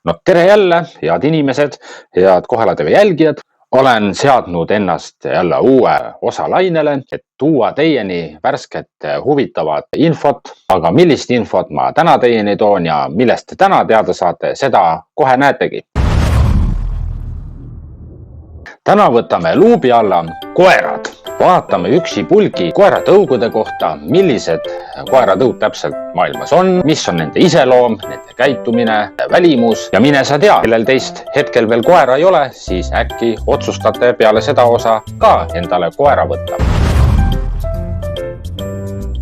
No tere jälle, head inimesed, head Kohelatv jälgijad. Olen seadnud ennast jälle uue osalainele, et tuua teieni värsket huvitavat infot. Aga millist infot ma täna teieni toon ja millest te täna teada saate, seda kohe näetegi. Täna võtame luubi alla koerad. Vaatame üksipulgi koeratõugude kohta, millised koeratõud täpselt maailmas on, mis on nende iseloom, nende käitumine, välimus ja mine sa tea, kellel teist hetkel veel koera ei ole, siis äkki otsustate peale seda osa ka endale koera võtta.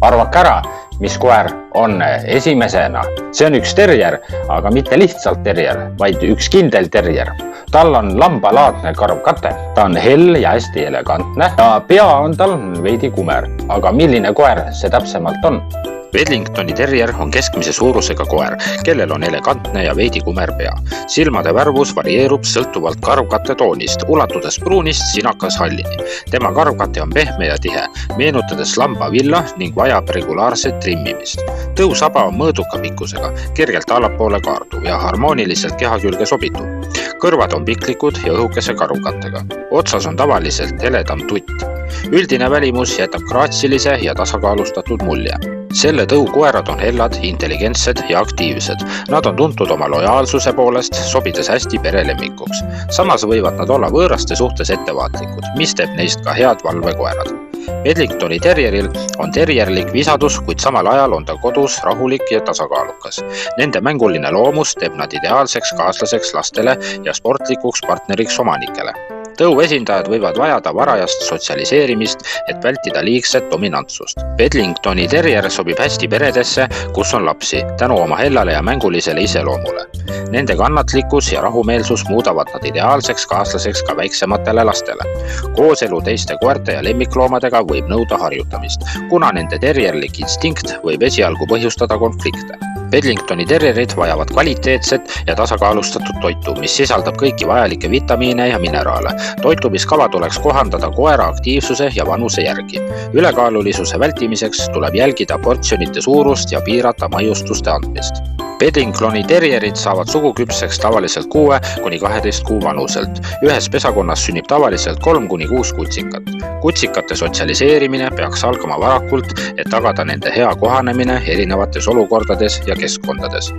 Arvake ära, mis koer on esimesena. See on üks terrier, aga mitte lihtsalt terrier, vaid üks kindel terrier. Tal on lambalaadne karvkate. Ta on hell ja hästi elegantne ja pea on tal veidi kumer. Aga milline koer see täpsemalt on? Bedlingtoni terrier on keskmise suurusega koer, kellel on elegantne ja veidi kumer pea. Silmade värvus varieerub sõltuvalt karvkatte toonist, ulatudes pruunist sinakas hallini. Tema karvkate on pehme ja tihe, meenutades lambavilla ning vajab regulaarset trimmimist. Tõusaba on mõõduka pikkusega, kergelt allapoole kaarduv ja harmooniliselt keha külge sobituv. Kõrvad on piklikud ja õhukese karvkattega. Otsas on tavaliselt heledam tutt. Üldine välimus jätab graatsilise ja tasakaalustatud mulje. Selle tõu koerad on hellad, intelligentsed ja aktiivsed. Nad on tuntud oma lojaalsuse poolest, sobides hästi perelemmikuks. Samas võivad nad olla võõraste suhtes ettevaatlikud, mis teeb neist ka head valvekoerad. Bedlingtoni terrieril on terrierlik visadus, kuid samal ajal on ta kodus rahulik ja tasakaalukas. Nende mänguline loomus teeb nad ideaalseks kaaslaseks lastele ja sportlikuks partneriks omanikele. Tõu esindajad võivad vajada varajast sotsialiseerimist, et vältida liigset dominantsust. Bedlingtoni terrier sobib hästi peredesse, kus on lapsi, tänu oma hellale ja mängulisele iseloomule. Nende kannatlikkus ja rahumeelsus muudavad nad ideaalseks kaaslaseks ka väiksematele lastele. Kooselu teiste koerte ja lemmikloomadega võib nõuda harjutamist, kuna nende terrierlik instinkt võib esialgu põhjustada konflikte. Bedlingtoni terrierid vajavad kvaliteetset ja tasakaalustatud toitu, mis sisaldab kõiki vajalikke vitamiine ja mineraale. Toitumiskava tuleks kohandada koera aktiivsuse ja vanuse järgi. Ülekaalulisuse vältimiseks tuleb jälgida portsjonite suurust ja piirata maiustuste andmist. Bedlingtoni terrierid saavad suguküpseks tavaliselt 6–12 kuu vanuselt. Ühes pesakonnas sünnib tavaliselt 3–6 kutsikat. Kutsikate sotsialiseerimine peaks algama varakult, et tagada nende hea kohanemine erinevates olukordades ja keskkondades.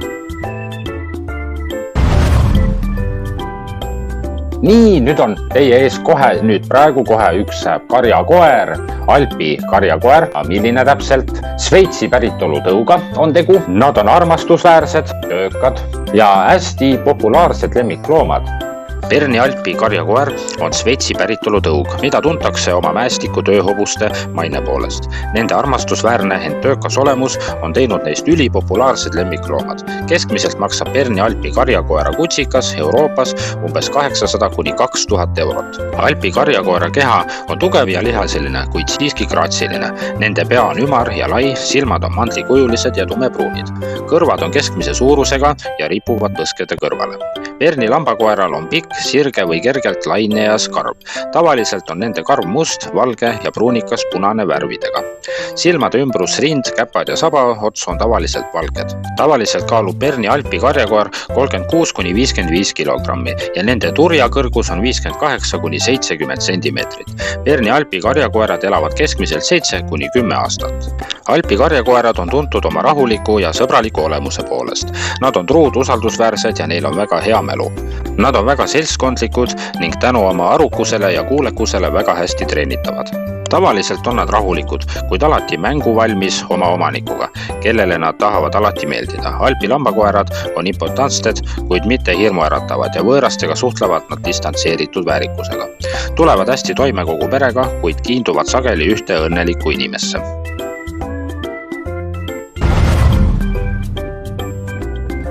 Nii, nüüd on teie ees praegu kohe üks karjakoer, Alpi karjakoer. Milline täpselt? Šveitsi päritolu tõuga on tegu. Nad on armastusväärsed, töökad ja hästi populaarsed lemmikloomad. Berni Alpi karjakoer on Šveitsi päritolu tõug, mida tuntakse oma mäestiku tööhobuste maine poolest. Nende armastusväärne, ent töökas olemus on teinud neist ülipopulaarsed lemmikloomad. Keskmiselt maksab Berni Alpi karjakoera kutsikas Euroopas umbes 800–2000 eurot. Alpi karjakoera keha on tugev ja lihaseline, kuid siiski graatsiline. Nende pea on ümar ja lai, silmad on mandlikujulised ja tumepruunid. Kõrvad on keskmise suurusega ja ripuvad põskede kõrvale. Berni lambakoeral on pikk, sirge või kergelt lainejas karv. Tavaliselt on nende karv must, valge ja pruunikas punane värvidega. Silmade ümbrus, rind, käpad ja saba ots on tavaliselt valged. Tavaliselt kaalub Berni Alpi karjakoer 36–55 kilogrammi ja nende turja kõrgus on 58–70 sentimeetrit. Berni Alpi karjakoerad elavad keskmiselt 7–10 aastat. Alpi karjakoerad on tuntud oma rahuliku ja sõbraliku olemuse poolest. Nad on truud, usaldusväärsed ja neil on väga hea mälu. Nad on väga seltskondlikud ning tänu oma arukusele ja kuulekusele väga hästi treenitavad. Tavaliselt on nad rahulikud, kuid alati mänguvalmis oma omanikuga, kellele nad tahavad alati meeldida. Alpi lambakoerad on impotantsed, kuid mitte hirmuäratavad ja võõrastega suhtlevad nad distantseeritud väärikusega. Tulevad hästi toime kogu perega, kuid kiinduvad sageli ühte õnnelikku inimesse.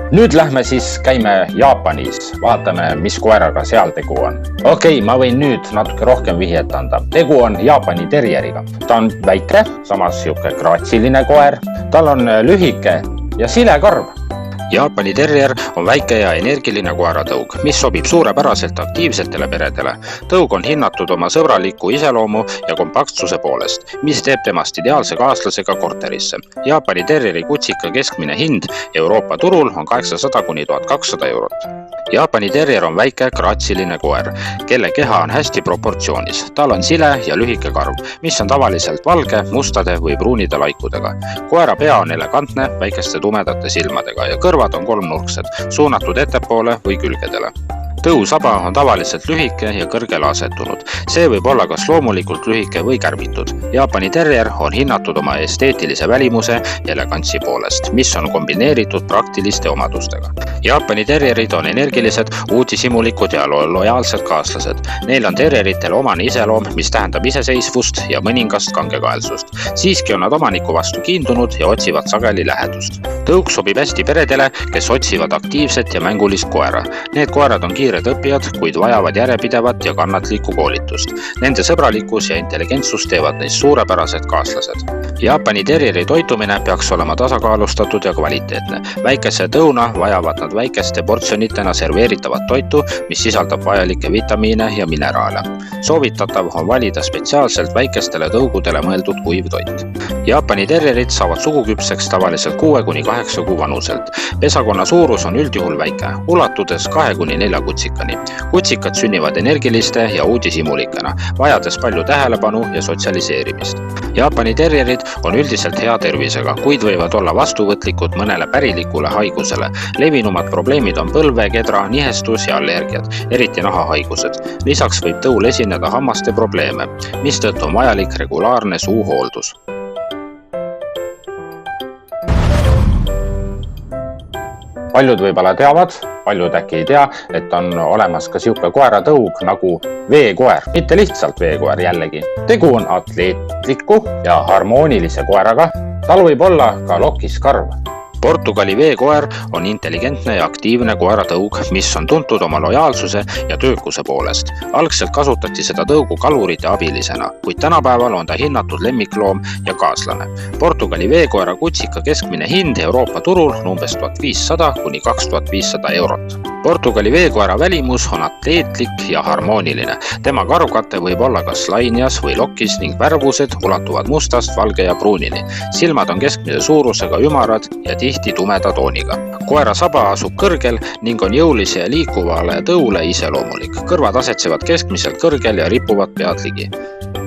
Nüüd lähme siis käime Jaapanis, vaatame, mis koeraga seal tegu on. Okei, ma võin nüüd natuke rohkem vihjet anda. Tegu on Jaapani terrieriga. Ta on väike, samas siuke graatsiline koer. Tal on lühike ja sile karv. Jaapani terrier on väike ja energiline koeratõug, mis sobib suurepäraselt aktiivsetele peredele. Tõug on hinnatud oma sõbraliku iseloomu ja kompaktsuse poolest, mis teeb temast ideaalse kaaslasega korterisse. Jaapani terrieri kutsika keskmine hind Euroopa turul on 800 kuni 1200 eurot. Jaapani terrier on väike graatsiline koer, kelle keha on hästi proportsioonis. Tal on sile ja lühike karv, mis on tavaliselt valge, mustade või pruunide laikudega. Koera pea on elegantne, väikeste tumedate silmadega ja kõrvad on kolmnurksed, suunatud ettepoole või külgedele. Tõusaba on tavaliselt lühike ja kõrgele asetunud. See võib olla kas loomulikult lühike või kärbitud. Jaapani terrier on hinnatud oma esteetilise välimuse ja elegantsi poolest, mis on kombineeritud praktiliste omadustega. Jaapani terrierid on energilised, uudishimulikud ja lojaalsed kaaslased. Neil on terrieritel omane iseloom, mis tähendab iseseisvust ja mõningast kangekaelsust. Siiski on nad omaniku vastu kiindunud ja otsivad sageli lähedust. Tõug sobib hästi peredele, kes otsivad aktiivset ja mängulist koera. Need koerad on kiired õppijad, kuid vajavad järjepidevat ja kannatlikku koolitust. Nende sõbralikkus ja intelligentsus teevad neist suurepärased kaaslased. Jaapani terrieri toitumine peaks olema tasakaalustatud ja kvaliteetne. Väikese tõuna vajavad nad väikeste portsjonitena serveeritavat toitu, mis sisaldab vajalikke vitamiine ja mineraale. Soovitatav on valida spetsiaalselt väikestele tõugudele mõeldud kuivtoit. Jaapani terrierid saavad suguküpseks tavaliselt 6 kuni 8 kuu vanuselt. Pesakonna suurus on üldjuhul väike, ulatudes 2 kuni 4 kutsikani. Kutsikad sünnivad energiliste ja uudishimulikena, vajades palju tähelepanu ja sotsialiseerimist. Jaapani terrierid on üldiselt hea tervisega, kuid võivad olla vastuvõtlikud mõnele pärilikule haigusele. Levinumad probleemid on põlve, kedra, nihestus ja allergiad, eriti nahahaigused. Lisaks võib tõul esineda hammaste probleeme, mistõttu on vajalik regulaarne suuhooldus. Paljud võib-olla teavad, paljud äkki ei tea, et on olemas ka siuke koeratõug nagu veekoer. Mitte lihtsalt veekoer jällegi. Tegu on atleetliku ja harmoonilise koeraga. Tal võib olla ka lokis karv. Portugali veekoer on intelligentne ja aktiivne koeratõug, mis on tuntud oma lojaalsuse ja töökuse poolest. Algselt kasutati seda tõugu kalurite abilisena, kuid tänapäeval on ta hinnatud lemmikloom ja kaaslane. Portugali veekoera kutsika keskmine hind Euroopa turul on umbes 1500 kuni 2500 eurot. Portugali veekoera välimus on atleetlik ja harmooniline. Tema karvkate võib olla kas lainjas või lokis ning värvused ulatuvad mustast, valge ja pruunini. Silmad on keskmise suurusega ümarad ja tihti tumeda tooniga. Koera saba asub kõrgel ning on jõulise ja liikuvale tõule iseloomulik. Kõrvad asetsevad keskmiselt kõrgel ja ripuvad pead ligi.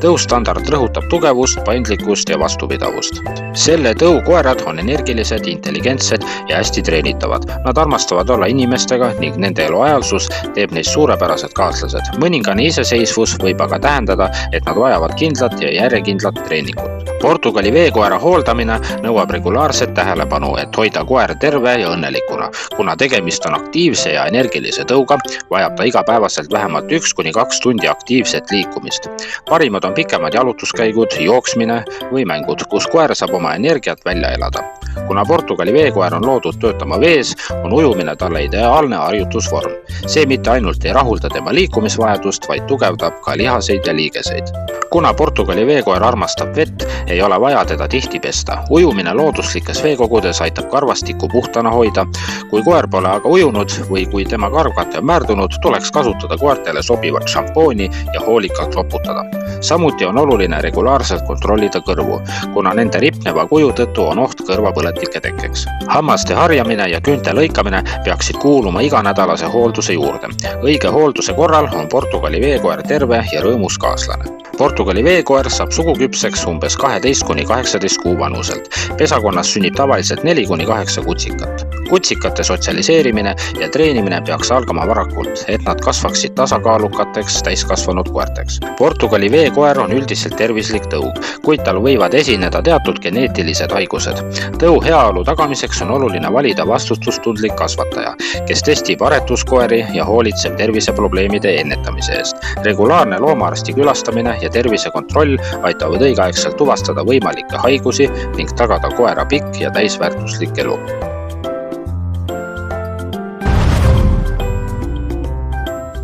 Tõustandard rõhutab tugevust, paindlikkust ja vastupidavust. Selle tõu koerad on energilised, intelligentsed ja hästi treenitavad. Nad armastavad olla inimestega ning nende lojaalsus teeb neist suurepärased kaaslased. Mõningane iseseisvus võib aga tähendada, et nad vajavad kindlat ja järjekindlat treeningut. Portugali veekoera hooldamine nõuab regulaarset tähelepanu, et hoida koer terve ja õnnelikuna. Kuna tegemist on aktiivse ja energilise tõuga, vajab ta igapäevaselt vähemalt 1 kuni 2 tundi aktiivset liikumist. Parimad on pikemad jalutuskäigud, jooksmine või mängud, kus koer saab oma energiat välja elada. Kuna Portugali veekoer on loodud töötama vees, on ujumine talle ideaalne harjutusvorm. See mitte ainult ei rahulda tema liikumisvajadust, vaid tugevdab ka lihaseid ja liigeseid. Kuna Portugali veekoer armastab vett, ei ole vaja teda tihti pesta. Ujumine looduslikes veekogudes aitab karvastikku puhtana hoida. Kui koer pole aga ujunud või kui tema karvkate on määrdunud, tuleks kasutada koertele sobivat šampooni ja hoolikalt loputada. Samuti on oluline regulaarselt kontrollida kõrvu, kuna nende ripneva kuju tõttu on oht kõrvapõletike tekkeks. Hammaste harjamine ja küünte lõikamine peaksid kuuluma iganädalase hoolduse juurde. Õige hoolduse korral on Portugali veekoer terve ja rõõmus kaaslane. Portugali veekoer saab suguküpseks umbes 12 kuni 18 kuu vanuselt. Pesakonnas sünnib tavaliselt 4 kuni 8 kutsikat. Kutsikate sotsialiseerimine ja treenimine peaks algama varakult, et nad kasvaksid tasakaalukateks täiskasvanud koerteks. Portugali veekoer on üldiselt tervislik tõug, kuid tal võivad esineda teatud geneetilised haigused. Tõu heaolu tagamiseks on oluline valida vastutustundlik kasvataja, kes testib aretuskoeri ja hoolitseb terviseprobleemide ennetamise eest. Regulaarne loomaarsti külastamine ja tervisekontroll aitavad õigeaegselt tuvastada võimalikke haigusi ning tagada koera pikk ja täisväärtuslik elu.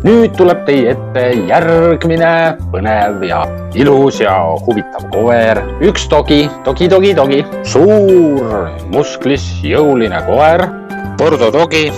nüüd tuleb teie ette järgmine põnev ja ilus ja huvitav koer. Üks dogi, suur, musklis, jõuline koer. Bordeaux dogi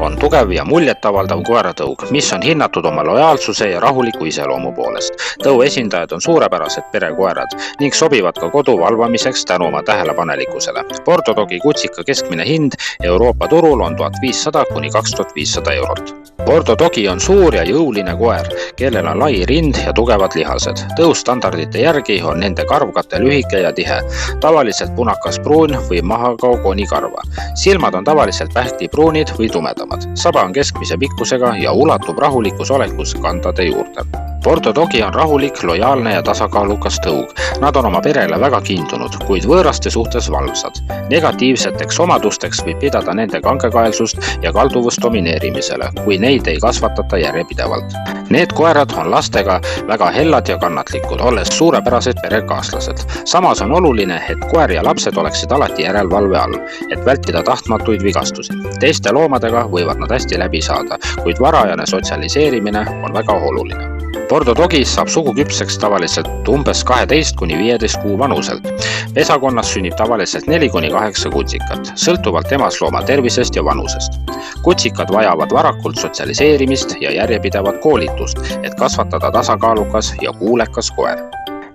on tugev ja muljetavaldav koeratõug, mis on hinnatud oma lojaalsuse ja rahuliku iseloomu poolest. Tõu esindajad on suurepärased perekoerad ning sobivad ka kodu valvamiseks tänu oma tähelepanelikkusele. Bordeaux dogi kutsika keskmine hind Euroopa turul on 1500 kuni 2500 eurot. Bordeaux dogi on suur ja jõuline koer, kellel on lai rind ja tugevad lihased. Tõu standardite järgi on nende karvkate lühike ja tihe, tavaliselt punakas pruun või mahakao konikarva. Silmad on tavaliselt pähklipruunid või tumedamad. Saba on keskmise pikkusega ja ulatub rahulikus olekus kandade juurde. Bordeaux dogi on rahulik, lojaalne ja tasakaalukas tõug. Nad on oma perele väga kiindunud, kuid võõraste suhtes valvsad. Negatiivseteks omadusteks võib pidada nende kangekaelsust ja kalduvust domineerimisele, kui neid ei kasvatata järjepidevalt. Need koerad on lastega väga hellad ja kannatlikud, olles suurepärased perekaaslased. Samas on oluline, et koer ja lapsed oleksid alati järelevalve all, et vältida tahtmatuid vigastusi. Teiste loomadega võivad nad hästi läbi saada, kuid varajane sotsialiseerimine on väga oluline. Bordeaux dogi saab suguküpseks tavaliselt umbes 12 kuni 15 kuu vanuselt. Pesakonnas sünnib tavaliselt 4 kuni 8 kutsikat, sõltuvalt emaslooma tervisest ja vanusest. Kutsikad vajavad varakult sotsialiseerimist ja järjepidevat koolitust, et kasvatada tasakaalukas ja kuulekas koer.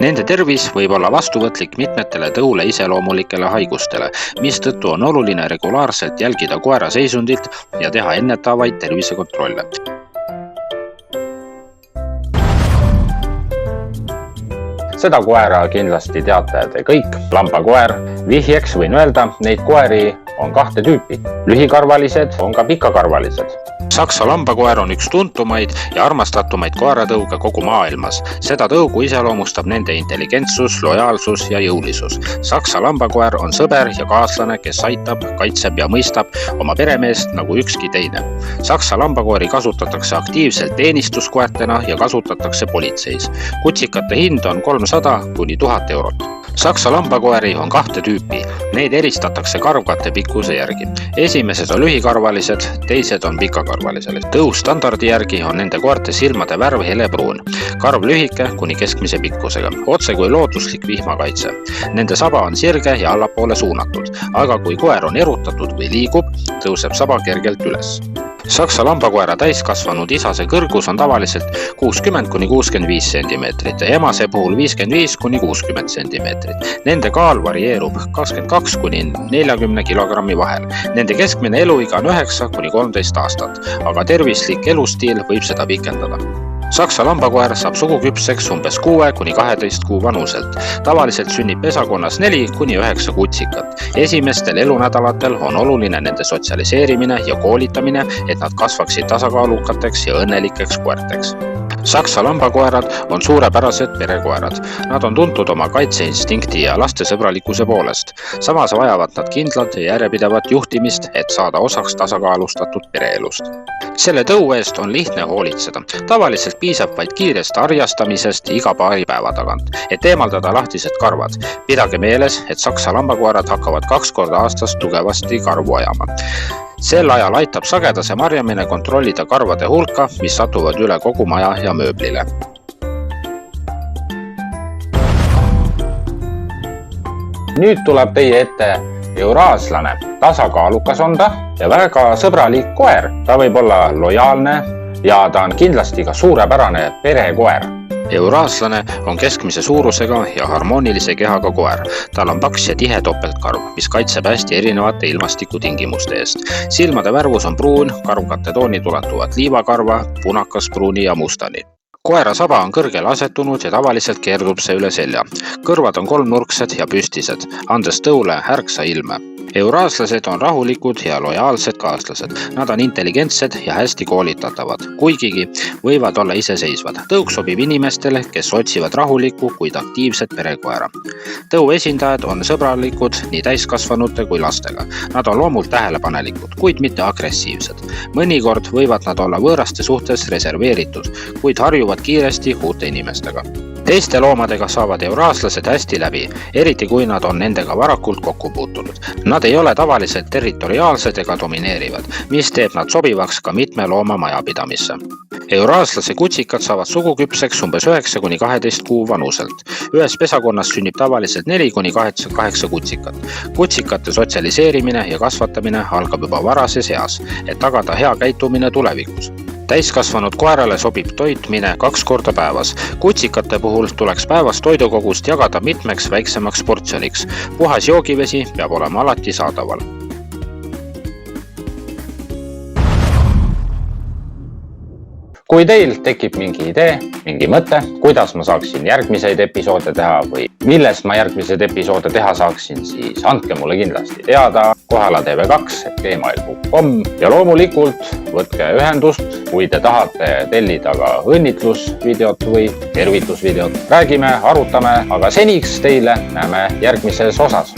Nende tervis võib olla vastuvõtlik mitmetele tõule iseloomulikele haigustele, mistõttu on oluline regulaarselt jälgida koera seisundit ja teha ennetavaid tervisekontrolle. Seda koera kindlasti teate te kõik. Lambakoer. Vihjeks võin öelda, neid koeri on 2 tüüpi. Lühikarvalised on ka pikakarvalised. Saksa lambakoer on üks tuntumaid ja armastatumaid koeratõuge kogu maailmas. Seda tõugu iseloomustab nende intelligentsus, lojaalsus ja jõulisus. Saksa lambakoer on sõber ja kaaslane, kes aitab, kaitseb ja mõistab oma peremeest nagu ükski teine. Saksa lambakoeri kasutatakse aktiivselt teenistuskoertena ja kasutatakse politseis. Kutsikate hind on 300 kuni 1000 eurot. Saksa lambakoeri on 2 tüüpi. Neid eristatakse karvkate pikkuse järgi. Esimesed on lühikarvalised, teised on pikakarvalised. Tõu standardi järgi on nende koerte silmade värv helepruun. Karv lühike kuni keskmise pikkusega, otse kui looduslik vihmakaitse. Nende saba on sirge ja allapoole suunatud, aga kui koer on erutatud või liigub, tõuseb saba kergelt üles. Saksa lambakoera täiskasvanud isase kõrgus on tavaliselt 60 kuni 65 cm ja emase puhul 55 kuni 60 cm. Nende kaal varieerub 22 kuni 40 kg vahel. Nende keskmine eluiga on 9 kuni 13 aastat, aga tervislik elustiil võib seda pikendada. Saksa lambakoer saab suguküpseks umbes 6 kuni 12 kuu vanuselt. Tavaliselt sünnib pesakonnas 4 kuni 9 kutsikat. Esimestel elunädalatel on oluline nende sotsialiseerimine ja koolitamine, et nad kasvaksid tasakaalukateks ja õnnelikeks koerteks. Saksa lambakoerad on suurepärased perekoerad. Nad on tuntud oma kaitseinstinkti ja lastesõbralikkuse poolest. Samas vajavad nad kindlat ja järjepidevat juhtimist, et saada osaks tasakaalustatud pereelust. Selle tõu eest on lihtne hoolitseda. Tavaliselt piisab vaid kiirest harjastamisest iga paari päeva tagant, et eemaldada lahtised karvad. Pidage meeles, et saksa lambakoerad hakkavad 2 korda aastas tugevasti karvu ajama. Sel ajal aitab sagedase marjamine kontrollida karvade hulka, mis satuvad üle kogu maja ja mööblile. Nüüd tuleb teie ette euraaslane. Tasakaalukas on ta ja väga sõbralik koer. Ta võib olla lojaalne ja ta on kindlasti ka suurepärane perekoer. Euraaslane on keskmise suurusega ja harmoonilise kehaga koer. Tal on paks ja tihe topeltkarv, mis kaitseb hästi erinevate ilmastikutingimuste eest. Silmade värvus on pruun, karvkate toonid ulatuvad liivakarva, punakas, pruuni ja mustani. Koera saba on kõrgele asetunud ja tavaliselt keerdub see üle selja. Kõrvad on kolmnurksed ja püstised, andes tõule ärksa ilme. Euraaslased on rahulikud ja lojaalsed kaaslased. Nad on intelligentsed ja hästi koolitatavad, kuigigi võivad olla iseseisvad. Tõuk sobib inimestele, kes otsivad rahulikku, kuid aktiivset perekoera. Tõu esindajad on sõbralikud nii täiskasvanute kui lastega. Nad on loomult tähelepanelikud, kuid mitte agressiivsed. Mõnikord võivad nad olla võõraste suhtes reserveeritud, kuid harjuvad kiiresti uute inimestega. Teiste loomadega saavad euraaslased hästi läbi, eriti kui nad on nendega varakult kokku puutunud. Nad ei ole tavaliselt territoriaalsed ega domineerivad, mis teeb nad sobivaks ka mitme looma majapidamisse. Euraaslase kutsikad saavad suguküpseks umbes 9–12 kuu vanuselt. Ühes pesakonnas sünnib tavaliselt 4–8 kutsikat. Kutsikate sotsialiseerimine ja kasvatamine algab juba varases eas, et tagada hea käitumine tulevikus. Täiskasvanud koerale sobib toitmine 2 korda päevas. Kutsikate puhul tuleks päevas toidukogust jagada mitmeks väiksemaks portsjoniks. Puhas joogivesi peab olema alati saadaval. Kui teil tekib mingi idee, mingi mõte, kuidas ma saaksin järgmiseid episoode teha või millest ma järgmiseid episoode teha saaksin, siis andke mulle kindlasti teada kohalatv2@gmail.com ja loomulikult võtke ühendust, kui te tahate tellida ka õnnitlusvideot või tervitusvideot. Räägime, arutame, aga seniks teile näeme järgmises osas.